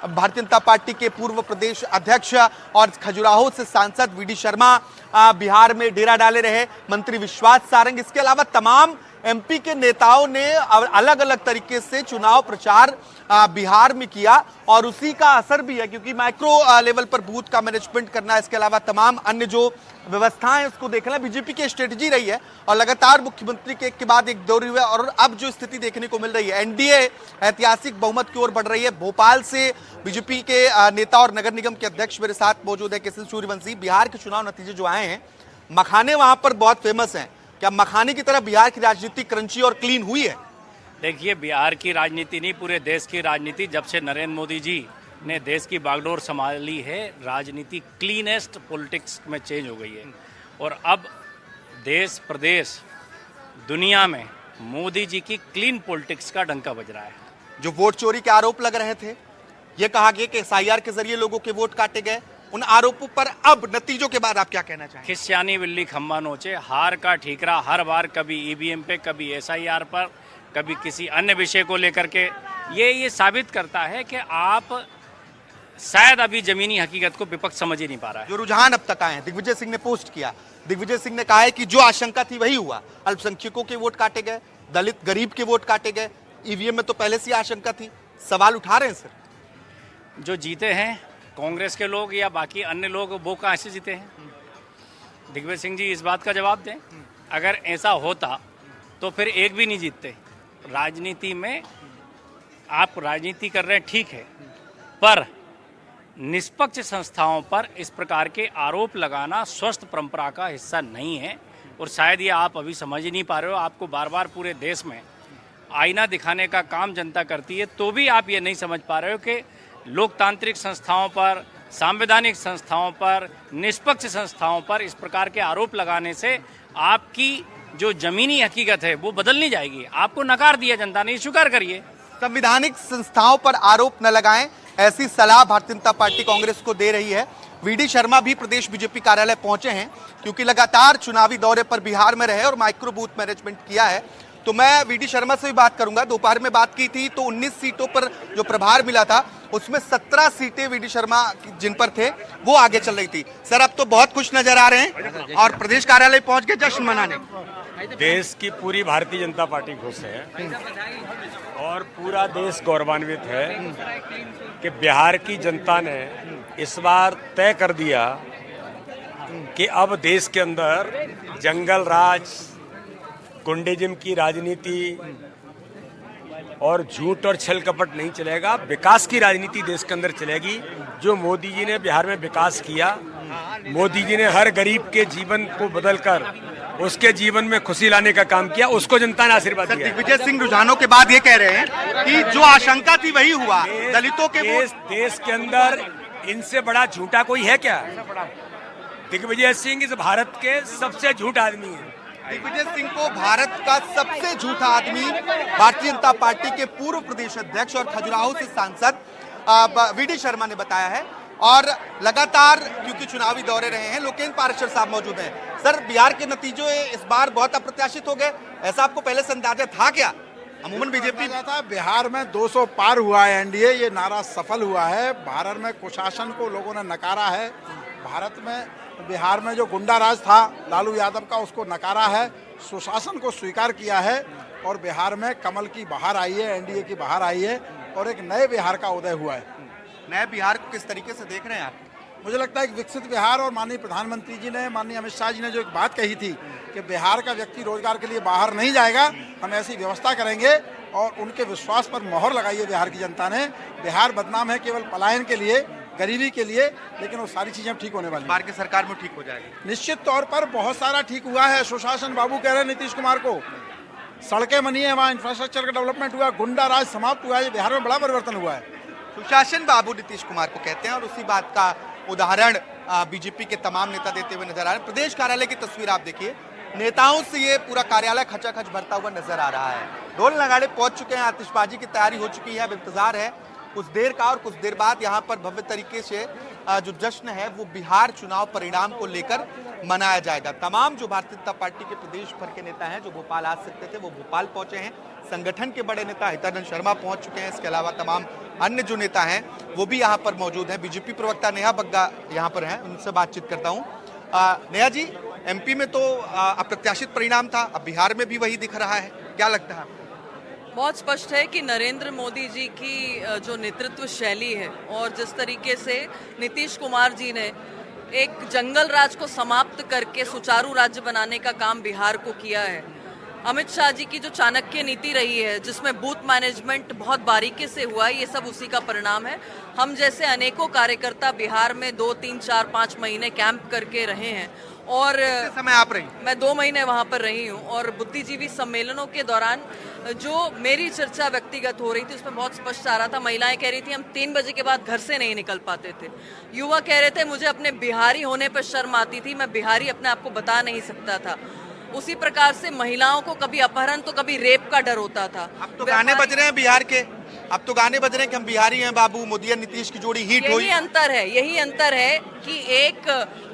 Bharatiya Janata party के पूर्व प्रदेश अध्यक्ष और खजुराहो से सांसद वीडी शर्मा बिहार में डेरा डाले रहे, मंत्री विश्वास सारंग, इसके अलावा तमाम एमपी के नेताओं ने अलग अलग तरीके से चुनाव प्रचार बिहार में किया और उसी का असर भी है, क्योंकि माइक्रो लेवल पर बूथ का मैनेजमेंट करना, इसके अलावा तमाम अन्य जो व्यवस्थाएं उसको देखना बीजेपी की स्ट्रेटजी रही है और लगातार मुख्यमंत्री के एक के बाद एक दौर हुआ। और अब जो स्थिति देखने को मिल रही है, एनडीए ऐतिहासिक बहुमत की ओर बढ़ रही है। भोपाल से बीजेपी के नेता और नगर निगम के अध्यक्ष मेरे साथ मौजूद है केसी सूर्यवंशी। बिहार के चुनाव नतीजे जो आए हैं, मखाने वहां पर बहुत फेमस हैं, क्या मखाने की तरह बिहार की राजनीति क्रंची और क्लीन हुई है? देखिए, बिहार की राजनीति नहीं, पूरे देश की राजनीति, जब से नरेंद्र मोदी जी ने देश की बागडोर संभाली है, राजनीति क्लीनेस्ट पॉलिटिक्स में चेंज हो गई है। और अब देश प्रदेश दुनिया में मोदी जी की क्लीन पॉलिटिक्स का डंका बज रहा है। जो वोट चोरी के आरोप लग रहे थे, ये कहा गया कि एसआईआर के जरिए लोगों के वोट काटे गए, उन आरोपों पर अब नतीजों के बाद आप क्या कहना चाहेंगे? खिस्यानी बिल्ली खम्बा नोचे, हार का ठीकरा हर बार, कभी ईवीएम पे, कभी एसआईआर पर, कभी किसी अन्य विषय को लेकर के। ये साबित करता है कि आप शायद अभी जमीनी हकीकत को विपक्ष समझ ही नहीं पा रहा है। जो रुझान अब तक आए हैं, दिग्विजय सिंह ने पोस्ट किया, दिग्विजय सिंह ने कहा है कि जो आशंका थी वही हुआ, अल्पसंख्यकों के वोट काटे गए, दलित गरीब के वोट काटे गए, ईवीएम में तो पहले से आशंका थी। सवाल उठा रहे हैं सर, जो जीते हैं कांग्रेस के लोग या बाकी अन्य लोग, वो कहाँ से जीते हैं? दिग्विजय सिंह जी इस बात का जवाब दें। अगर ऐसा होता तो फिर एक भी नहीं जीतते। राजनीति में आप राजनीति कर रहे हैं, ठीक है, पर निष्पक्ष संस्थाओं पर इस प्रकार के आरोप लगाना स्वस्थ परंपरा का हिस्सा नहीं है। और शायद ये आप अभी समझ ही नहीं पा रहे हो। आपको बार बार पूरे देश में आईना दिखाने का काम जनता करती है, तो भी आप ये नहीं समझ पा रहे हो कि लोकतांत्रिक संस्थाओं पर, संवैधानिक संस्थाओं पर, निष्पक्ष संस्थाओं पर इस प्रकार के आरोप लगाने से आपकी जो जमीनी हकीकत है वो बदल नहीं जाएगी। आपको नकार दिया जनता ने, स्वीकार करिए। संविधानिक संस्थाओं पर आरोप न लगाएं, ऐसी सलाह भारतीय जनता पार्टी कांग्रेस को दे रही है। वीडी शर्मा भी प्रदेश बीजेपी कार्यालय पहुंचे हैं, क्योंकि लगातार चुनावी दौरे पर बिहार में रहे और माइक्रो बूथ मैनेजमेंट किया है। तो मैं वीडी शर्मा से भी बात करूंगा। दोपहर में बात की थी तो 19 सीटों पर जो प्रभार मिला था, उसमें 17 सीटें वीडी शर्मा जिन पर थे वो आगे चल रही थी। सर, अब तो बहुत खुश नजर आ रहे हैं और प्रदेश कार्यालय पहुंच के जश्न मनाने। देश की पूरी भारतीय जनता पार्टी खुश है और पूरा देश गौरवान्वित है कि बिहार की जनता ने इस बार तय कर दिया कि अब देश के अंदर जंगल राज, गुंडेजिम की राजनीति और झूठ और छल कपट नहीं चलेगा। विकास की राजनीति देश के अंदर चलेगी। जो मोदी जी ने बिहार में विकास किया, मोदी जी ने हर गरीब के जीवन को बदलकर उसके जीवन में खुशी लाने का काम किया, उसको जनता ने आशीर्वाद दिया। दिग्विजय सिंह रुझानों के बाद ये कह रहे हैं कि जो आशंका थी वही हुआ, दलितों के देश के अंदर इनसे बड़ा झूठा कोई है क्या? दिग्विजय सिंह इस भारत के सबसे झूठ आदमी है। दिग्विजय सिंह को भारत का सबसे झूठा आदमी भारतीय जनता पार्टी के पूर्व प्रदेश अध्यक्ष और खजुराहो से सांसद वीडी शर्मा ने बताया है। और लगातार क्योंकि चुनावी दौरे रहे हैं, लोकेन्द्र पाराशर साहब मौजूद हैं। सर, बिहार के नतीजे इस बार बहुत अप्रत्याशित हो गए, ऐसा आपको पहले से अंदाजा था क्या? अमूमन बीजेपी था बिहार में 200 पार हुआ है एनडीए, ये नारा सफल हुआ है। भारत में कुशासन को लोगों ने नकारा है। भारत में बिहार में जो गुंडा राज था लालू यादव का, उसको नकारा है, सुशासन को स्वीकार किया है और बिहार में कमल की बहार आई है, एनडीए की बहार आई है और एक नए बिहार का उदय हुआ है। नए बिहार को किस तरीके से देख रहे हैं आप? मुझे लगता है कि विकसित बिहार, और माननीय प्रधानमंत्री जी ने, माननीय अमित शाह जी ने जो एक बात कही थी कि बिहार का व्यक्ति रोजगार के लिए बाहर नहीं जाएगा, हम ऐसी व्यवस्था करेंगे, और उनके विश्वास पर मोहर लगाई है बिहार की जनता ने। बिहार बदनाम है केवल पलायन के लिए, गरीबी के लिए, लेकिन वो सारी चीजें ठीक होने वाली हैं। बिहार की सरकार में ठीक हो जाएगी निश्चित तौर पर। बहुत सारा ठीक हुआ है। सुशासन बाबू कह रहे हैं नीतीश कुमार को, सड़कें बनी है, वहाँ इंफ्रास्ट्रक्चर का डेवलपमेंट हुआ, गुंडा राज समाप्त हुआ है, बिहार में बड़ा परिवर्तन हुआ है। सुशासन बाबू नीतीश कुमार को कहते हैं और उसी बात का उदाहरण बीजेपी के तमाम नेता देते हुए नजर आ रहे हैं। प्रदेश कार्यालय की तस्वीर आप देखिए, नेताओं से ये पूरा कार्यालय खचाखच भरता हुआ नजर आ रहा है। ढोल नगाड़े पहुंच चुके हैं, आतिशबाजी की तैयारी हो चुकी है, अब इंतजार है कुछ देर का और कुछ देर बाद यहाँ पर भव्य तरीके से जो जश्न है वो बिहार चुनाव परिणाम को लेकर मनाया जाएगा। तमाम जो भारतीय जनता पार्टी के प्रदेश भर के नेता हैं जो भोपाल आ सकते थे वो भोपाल पहुंचे हैं। संगठन के बड़े नेता हितानंद शर्मा पहुंच चुके हैं। इसके अलावा तमाम अन्य जो नेता हैं वो भी यहाँ पर मौजूद हैं। बीजेपी प्रवक्ता नेहा बग्गा यहाँ पर हैं, उनसे बातचीत करता हूँ। नेहा जी, एमपी में तो अप्रत्याशित परिणाम था, अब बिहार में भी वही दिख रहा है, क्या लगता है? बहुत स्पष्ट है कि नरेंद्र मोदी जी की जो नेतृत्व शैली है और जिस तरीके से नीतीश कुमार जी ने एक जंगल राज को समाप्त करके सुचारू राज्य बनाने का काम बिहार को किया है, अमित शाह जी की जो चाणक्य नीति रही है जिसमें बूथ मैनेजमेंट बहुत बारीकी से हुआ है, ये सब उसी का परिणाम है। हम जैसे अनेकों कार्यकर्ता बिहार में 2, 3, 4, 5 महीने कैंप करके रहे हैं और समय आप रही? मैं 2 महीने वहाँ पर रही हूँ और बुद्धिजीवी सम्मेलनों के दौरान जो मेरी चर्चा व्यक्तिगत हो रही थी उसमें बहुत स्पष्ट आ रहा था। महिलाएं कह रही थी हम 3 बजे के बाद घर से नहीं निकल पाते थे। युवा कह रहे थे मुझे अपने बिहारी होने पर शर्म आती थी, मैं बिहारी अपने आप को बता नहीं सकता था। उसी प्रकार से महिलाओं को कभी अपहरण तो कभी रेप का डर होता था। अब तो गाने बज रहे हैं बिहार के, अब तो गाने बज रहे हैं कि हम बिहारी हैं बाबू, मोदी और नीतीश की जोड़ी हिट हुई। यही अंतर है कि एक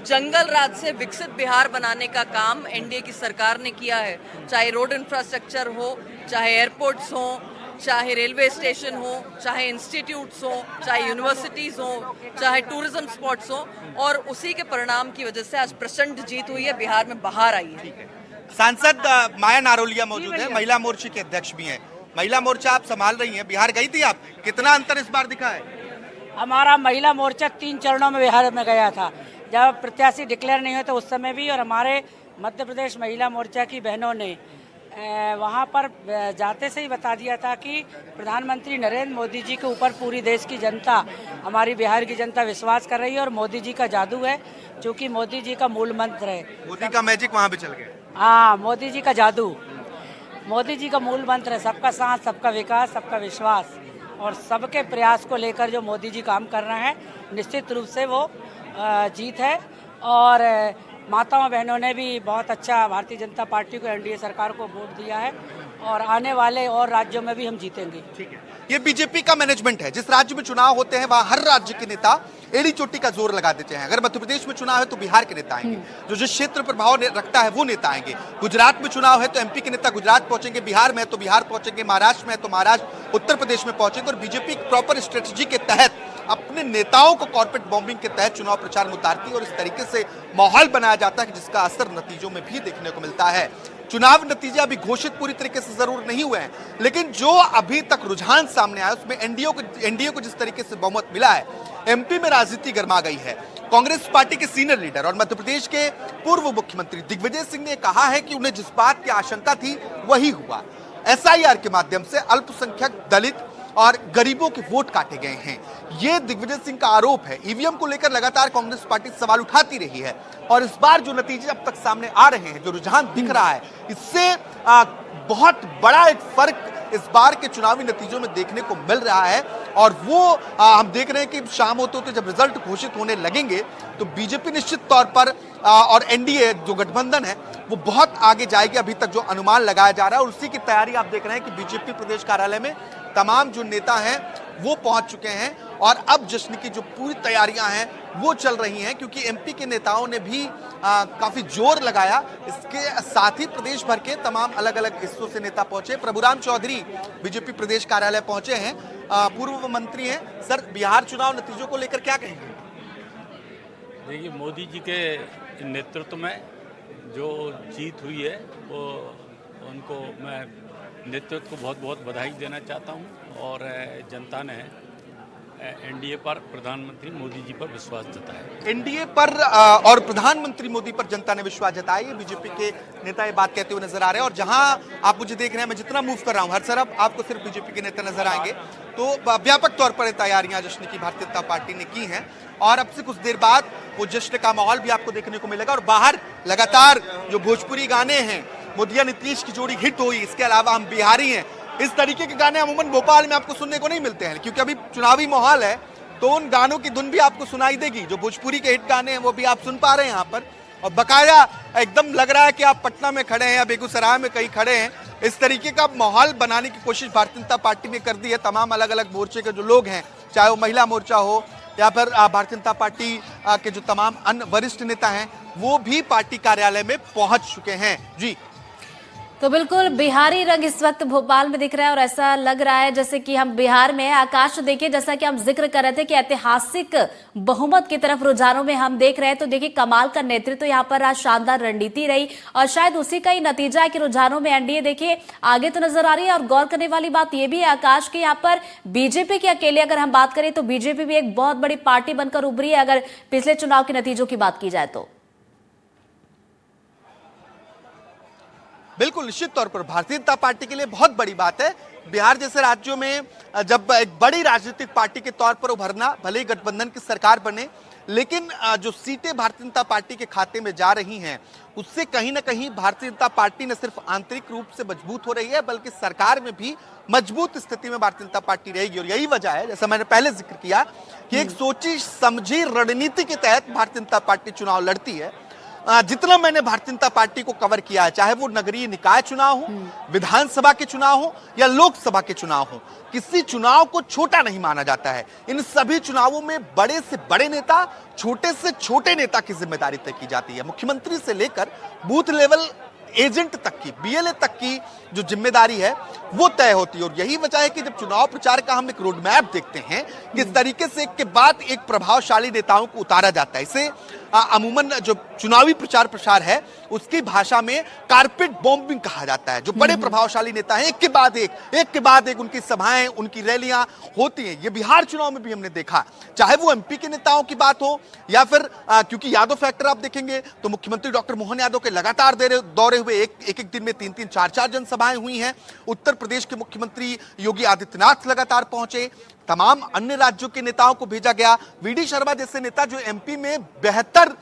जंगल राज से विकसित बिहार बनाने का काम एनडीए की सरकार ने किया है, चाहे रोड इंफ्रास्ट्रक्चर हो, चाहे एयरपोर्ट्स हो, चाहे रेलवे स्टेशन हो, चाहे इंस्टीट्यूट्स हो, चाहे यूनिवर्सिटीज हो, चाहे टूरिज्म स्पॉट्स हो, और उसी के परिणाम की वजह से आज प्रचंड जीत हुई है, बिहार में बहार आई है। सांसद माया नारोलिया मौजूद है, महिला मोर्चे के अध्यक्ष भी हैं। महिला मोर्चा आप संभाल रही हैं, बिहार गई थी आप, कितना अंतर इस बार दिखा है? हमारा महिला मोर्चा 3 चरणों में बिहार में गया था, जब प्रत्याशी डिक्लेयर नहीं हुए तो उस समय भी, और हमारे मध्य प्रदेश महिला मोर्चा की बहनों ने वहाँ पर जाते से ही बता दिया था कि प्रधानमंत्री नरेंद्र मोदी जी के ऊपर पूरी देश की जनता, हमारी बिहार की जनता विश्वास कर रही है और मोदी जी का जादू है, जो कि मोदी जी का मूल मंत्र है। मोदी का मैजिक वहाँ पे चल गया। हाँ, मोदी जी का जादू, मोदी जी का मूल मंत्र है सबका साथ, सबका विकास, सबका विश्वास, और सबके प्रयास को लेकर जो मोदी जी काम कर रहे हैं निश्चित रूप से वो जीत है। और माताओं बहनों ने भी बहुत अच्छा भारतीय जनता पार्टी को, एनडीए सरकार को वोट दिया है, और आने वाले और राज्यों में भी हम जीतेंगे। ठीक है, ये बीजेपी का मैनेजमेंट है। जिस राज्य में चुनाव होते हैं वहाँ हर राज्य के नेता एड़ी चोटी का जोर लगा देते हैं। अगर मध्य प्रदेश में चुनाव है तो बिहार के नेता आएंगे, जो जिस क्षेत्र पर प्रभाव रखता है वो नेता आएंगे। गुजरात में चुनाव है तो एमपी के नेता गुजरात पहुंचेंगे, बिहार में तो बिहार पहुंचेंगे, महाराष्ट्र में तो महाराष्ट्र, उत्तर प्रदेश में पहुंचेंगे। और बीजेपी प्रॉपर स्ट्रेटेजी के तहत अपने नेताओं को कॉर्पोरेट बॉम्बिंग के तहत चुनाव प्रचार में उतारती है और इस तरीके से माहौल बनाया जाता है कि जिसका असर नतीजों में भी देखने को मिलता है। चुनाव नतीजे अभी घोषित पूरी तरीके से जरूर नहीं हुए हैं, लेकिन जो अभी तक रुझान सामने आया उसमें एनडीए को जिस तरीके से बहुमत मिला है, एमपी में राजनीति गर्मा गई है। कांग्रेस पार्टी के सीनियर लीडर और मध्य प्रदेश के पूर्व मुख्यमंत्री दिग्विजय सिंह ने कहा है कि उन्हें जिस बात की आशंका थी वही हुआ। एसआईआर के माध्यम से अल्पसंख्यक, दलित और गरीबों के वोट काटे गए हैं, ये दिग्विजय सिंह का आरोप है। ईवीएम को लेकर लगातार कांग्रेस पार्टी सवाल उठाती रही है और इस बार जो नतीजे अब तक सामने आ रहे हैं, जो रुझान दिख रहा है, इससे बहुत बड़ा एक फर्क इस बार के चुनावी नतीजों में देखने को मिल रहा है। और वो हम देख रहे हैं कि शाम होते होते जब रिजल्ट घोषित होने लगेंगे तो बीजेपी निश्चित तौर पर और एनडीए जो गठबंधन है वो बहुत आगे जाएगी, अभी तक जो अनुमान लगाया जा रहा है। और उसी की तैयारी आप देख रहे हैं कि बीजेपी प्रदेश कार्यालय में तमाम जो नेता हैं वो पहुंच चुके हैं और अब जश्न की जो पूरी तैयारियां हैं वो चल रही हैं, क्योंकि एमपी के नेताओं ने भी काफी जोर लगाया। इसके साथ ही प्रदेश भर के तमाम अलग अलग हिस्सों से नेता पहुंचे। प्रभुराम चौधरी बीजेपी प्रदेश कार्यालय पहुंचे हैं, पूर्व मंत्री हैं। सर, बिहार चुनाव नतीजों को लेकर क्या कहेंगे? देखिए, मोदी जी के नेतृत्व में जो जीत हुई है वो उनको मैं नेतृत्व को बहुत बहुत बधाई देना चाहता हूं और जनता ने एनडीए पर, प्रधानमंत्री मोदी जी पर विश्वास जताया। एनडीए पर और प्रधानमंत्री मोदी पर जनता ने विश्वास जताया, ये बीजेपी के नेता ये बात कहते हुए नजर आ रहे हैं। और जहां आप मुझे देख रहे हैं, मैं जितना मूव कर रहा हूं हर तरफ आपको सिर्फ बीजेपी के नेता नजर आएंगे। तो व्यापक तौर पर तैयारियां जश्न की भारतीय जनता पार्टी ने की हैं और अब से कुछ देर बाद वो जश्न का माहौल भी आपको देखने को मिलेगा। और बाहर लगातार जो भोजपुरी गाने हैं, मोदी नीतीश की जोड़ी हिट हुई, इसके अलावा हम बिहारी हैं, इस तरीके के गाने अमूमन भोपाल में आपको सुनने को नहीं मिलते हैं, क्योंकि अभी चुनावी माहौल है तो उन गानों की धुन भी आपको सुनाई देगी। जो भोजपुरी के हिट गाने हैं वो भी आप सुन पा रहे हैं यहाँ पर। और बकाया एकदम लग रहा है कि आप पटना में खड़े हैं या बेगूसराय में कहीं खड़े हैं, इस तरीके का माहौल बनाने की कोशिश भारतीय जनता पार्टी ने कर दी है। तमाम अलग अलग मोर्चे के जो लोग हैं, चाहे वो महिला मोर्चा हो या फिर भारतीय जनता पार्टी के जो तमाम अन्य वरिष्ठ नेता हैं, वो भी पार्टी कार्यालय में पहुंच चुके हैं। जी तो बिल्कुल बिहारी रंग इस वक्त भोपाल में दिख रहा है और ऐसा लग रहा है जैसे कि हम बिहार में हैं। आकाश देखिए, जैसा कि हम जिक्र कर रहे थे कि ऐतिहासिक बहुमत की तरफ रुझानों में हम देख रहे हैं, तो देखिए कमाल का नेतृत्व यहाँ पर आज शानदार रणनीति रही और शायद उसी का ही नतीजा है कि रुझानों में एनडीए देखिए आगे तो नजर आ रही है। और गौर करने वाली बात यह भी है आकाश की, यहाँ पर बीजेपी के अकेले अगर हम बात करें तो बीजेपी भी एक बहुत बड़ी पार्टी बनकर उभरी है अगर पिछले चुनाव के नतीजों की बात की जाए तो। बिल्कुल, निश्चित तौर पर भारतीय जनता पार्टी के लिए बहुत बड़ी बात है। बिहार जैसे राज्यों में जब एक बड़ी राजनीतिक पार्टी के तौर पर उभरना, भले ही गठबंधन की सरकार बने, लेकिन जो सीटें भारतीय जनता पार्टी के खाते में जा रही हैं, उससे कहीं ना कहीं भारतीय जनता पार्टी न सिर्फ आंतरिक रूप से मजबूत हो रही है, बल्कि सरकार में भी मजबूत स्थिति में भारतीय जनता पार्टी रहेगी। और यही वजह है, जैसा मैंने पहले जिक्र किया, कि एक सोची समझी रणनीति के तहत भारतीय जनता पार्टी चुनाव लड़ती है। जितना मैंने भारतीय जनता पार्टी को कवर किया है, चाहे वो नगरीय निकाय चुनाव हो, विधानसभा के चुनाव हो या लोकसभा के चुनाव हो, किसी चुनाव को छोटा नहीं माना जाता है। इन सभी चुनावों में बड़े से बड़े नेता, छोटे से छोटे नेता की जिम्मेदारी तय की जाती है। मुख्यमंत्री से लेकर बूथ लेवल एजेंट तक की, बीएलए तक की जो जिम्मेदारी है वो तय होती है। और यही वजह है कि जब चुनाव प्रचार का हम एक रोड मैप देखते हैं, किस तरीके से एक के बाद एक प्रभावशाली नेताओं को उतारा जाता है। इसे अमूमन जो चुनावी प्रचार प्रसार है उसकी भाषा में कारपेट बॉम्बिंग कहा जाता है। जो बड़े प्रभावशाली नेता हैं, एक के बाद एक उनकी सभाएं, उनकी रैलियां होती हैं। ये बिहार चुनाव में भी हमने देखा, चाहे वो एमपी के नेताओं की बात हो या फिर क्योंकि यादव फैक्टर आप देखेंगे तो मुख्यमंत्री डॉक्टर मोहन यादव के लगातार दौरे हुए एक दिन में 3-3, 4-4 जनसभाएं हुई हैं। उत्तर प्रदेश के मुख्यमंत्री योगी आदित्यनाथ लगातार पहुंचे, तमाम अन्य राज्यों के नेताओं को भेजा गया। वीडी शर्मा जैसे नेता जो एमपी में बेहतर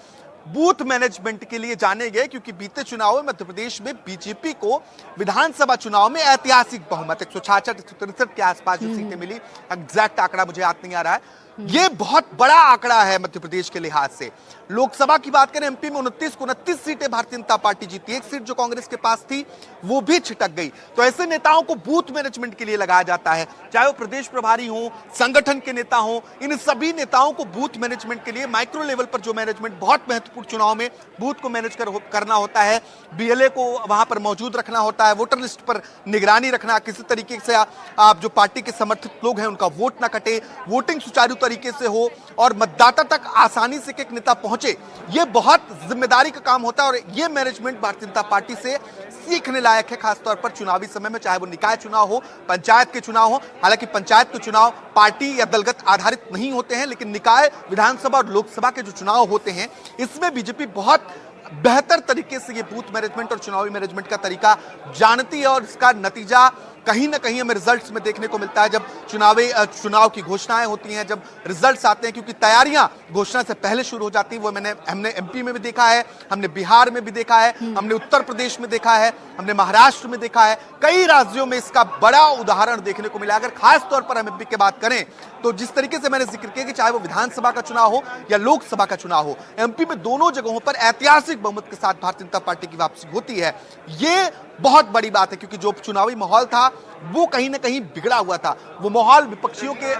बूथ मैनेजमेंट के लिए जाने गए, क्योंकि बीते चुनाव में मध्य प्रदेश में बीजेपी को विधानसभा चुनाव में ऐतिहासिक बहुमत 166-163 के आसपास जो सीटें मिली, एग्जैक्ट आंकड़ा मुझे याद नहीं आ रहा है, ये बहुत बड़ा आंकड़ा है मध्य प्रदेश के लिहाज से। लोकसभा की बात करें, एमपी में 29 सीटें भारतीय जनता पार्टी जीती, एक सीट जो कांग्रेस के पास थी वो भी छिटक गई। तो ऐसे नेताओं को बूथ मैनेजमेंट के लिए लगाया जाता है, चाहे वो प्रदेश प्रभारी हो, संगठन के नेता हो। इन सभी नेताओं को बूथ मैनेजमेंट के लिए माइक्रो लेवल पर जो मैनेजमेंट बहुत महत्वपूर्ण चुनाव में बूथ को मैनेज करना होता है, बीएलए को वहां पर मौजूद रखना होता है, वोटर लिस्ट पर निगरानी रखना, किसी तरीके से आप जो पार्टी के समर्थित लोग हैं उनका वोट ना कटे, वोटिंग सुचारू तरीके से हो और मतदाता तक आसानी से एक नेता पहुंचे। ये बहुत जिम्मेदारी का काम होता है और ये मैनेजमेंट भारतीय जनता पार्टी से सीखने लायक है, खासतौर पर चुनावी समय में, चाहे वो निकाय चुनाव हो, पंचायत के चुनाव हो। हालांकि पंचायत के चुनाव पार्टी या दलगत आधारित नहीं होते हैं, लेकिन निकाय, विधानसभा और लोकसभा के जो चुनाव होते हैं इसमें बीजेपी बहुत बेहतर तरीके से ये बूथ मैनेजमेंट और चुनावी मैनेजमेंट का तरीका जानती है। और इसका नतीजा कहीं ना कहीं हमें रिजल्ट्स में देखने को मिलता है जब चुनाव की घोषणाएं होती हैं, जब रिजल्ट्स आते हैं, क्योंकि तैयारियां घोषणा से पहले शुरू हो जाती है। वो हमने एमपी में भी देखा है, हमने बिहार में भी देखा है, हमने उत्तर प्रदेश में देखा है, हमने महाराष्ट्र में देखा है, कई राज्यों में इसका बड़ा उदाहरण देखने को मिला। अगर खास तौर पर हम एमपी की बात करें तो जिस तरीके से मैंने जिक्र किया कि चाहे वो विधानसभा का चुनाव हो या लोकसभा का चुनाव हो, एमपी में दोनों जगहों पर ऐतिहासिक बहुमत के साथ भारतीय जनता पार्टी की वापसी होती है। ये बहुत बड़ी बात है, क्योंकि जो चुनावी माहौल था वो कहीं ना कहीं बिगड़ा हुआ था, वो माहौल विपक्षियों के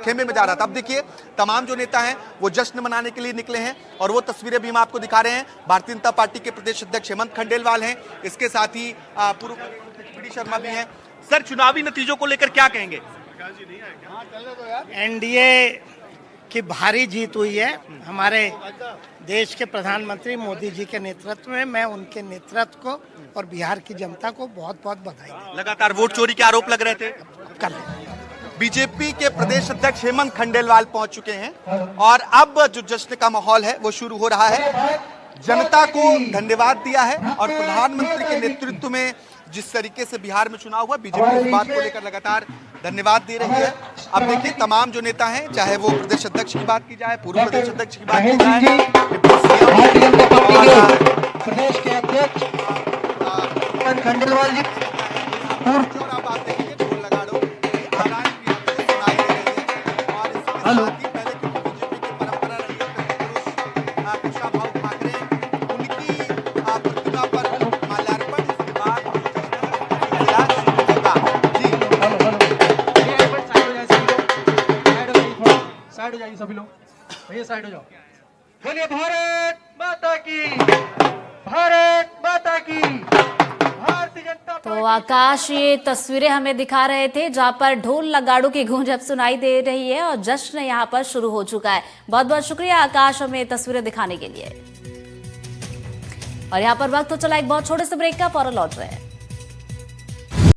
खेमे में जा रहा था। अब देखिए तमाम जो नेता हैं वो जश्न मनाने के लिए निकले हैं और वो तस्वीरें भी हम आपको दिखा रहे हैं। भारतीय जनता पार्टी के प्रदेश अध्यक्ष हेमंत खंडेलवाल हैं, इसके साथ ही पूर्व वीडी शर्मा भी हैं। सर, चुनावी नतीजों को लेकर क्या कहेंगे? एनडीए की भारी जीत हुई है हमारे देश के प्रधानमंत्री मोदी जी के नेतृत्व में। मैं उनके नेतृत्व को और बिहार की जनता को बहुत बहुत बधाई। लगातार वोट चोरी के आरोप लग रहे थे, कल बीजेपी के प्रदेश अध्यक्ष हेमंत खंडेलवाल पहुंच चुके हैं और अब जो जश्न का माहौल है वो शुरू हो रहा है। जनता को धन्यवाद दिया है और प्रधानमंत्री के नेतृत्व में जिस तरीके से बिहार में चुनाव हुआ, बीजेपी इस बात को लेकर लगातार धन्यवाद दे रही है। अब देखिए तमाम जो नेता हैं, चाहे वो प्रदेश अध्यक्ष की बात की जाए, पूर्व प्रदेश अध्यक्ष की बात की जाए, प्रदेश के अध्यक्ष खंडेलवाल जी, हेलो, साइड हो जाइए सभी लोग, भैया साइड हो जाओ। बोलिए भारत माता की, भारत माता की, भारतीय जनता तो आकाश ये तस्वीरें हमें दिखा रहे थे जहां पर ढोल नगाड़ों की गूंज अब सुनाई दे रही है और जश्न यहां पर शुरू हो चुका है। बहुत बहुत शुक्रिया आकाश हमें ये तस्वीरें दिखाने के लिए। और यहां पर वक्त हो चला एक बहुत छोटे से ब्रेक का, फौरन लौट रहे हैं।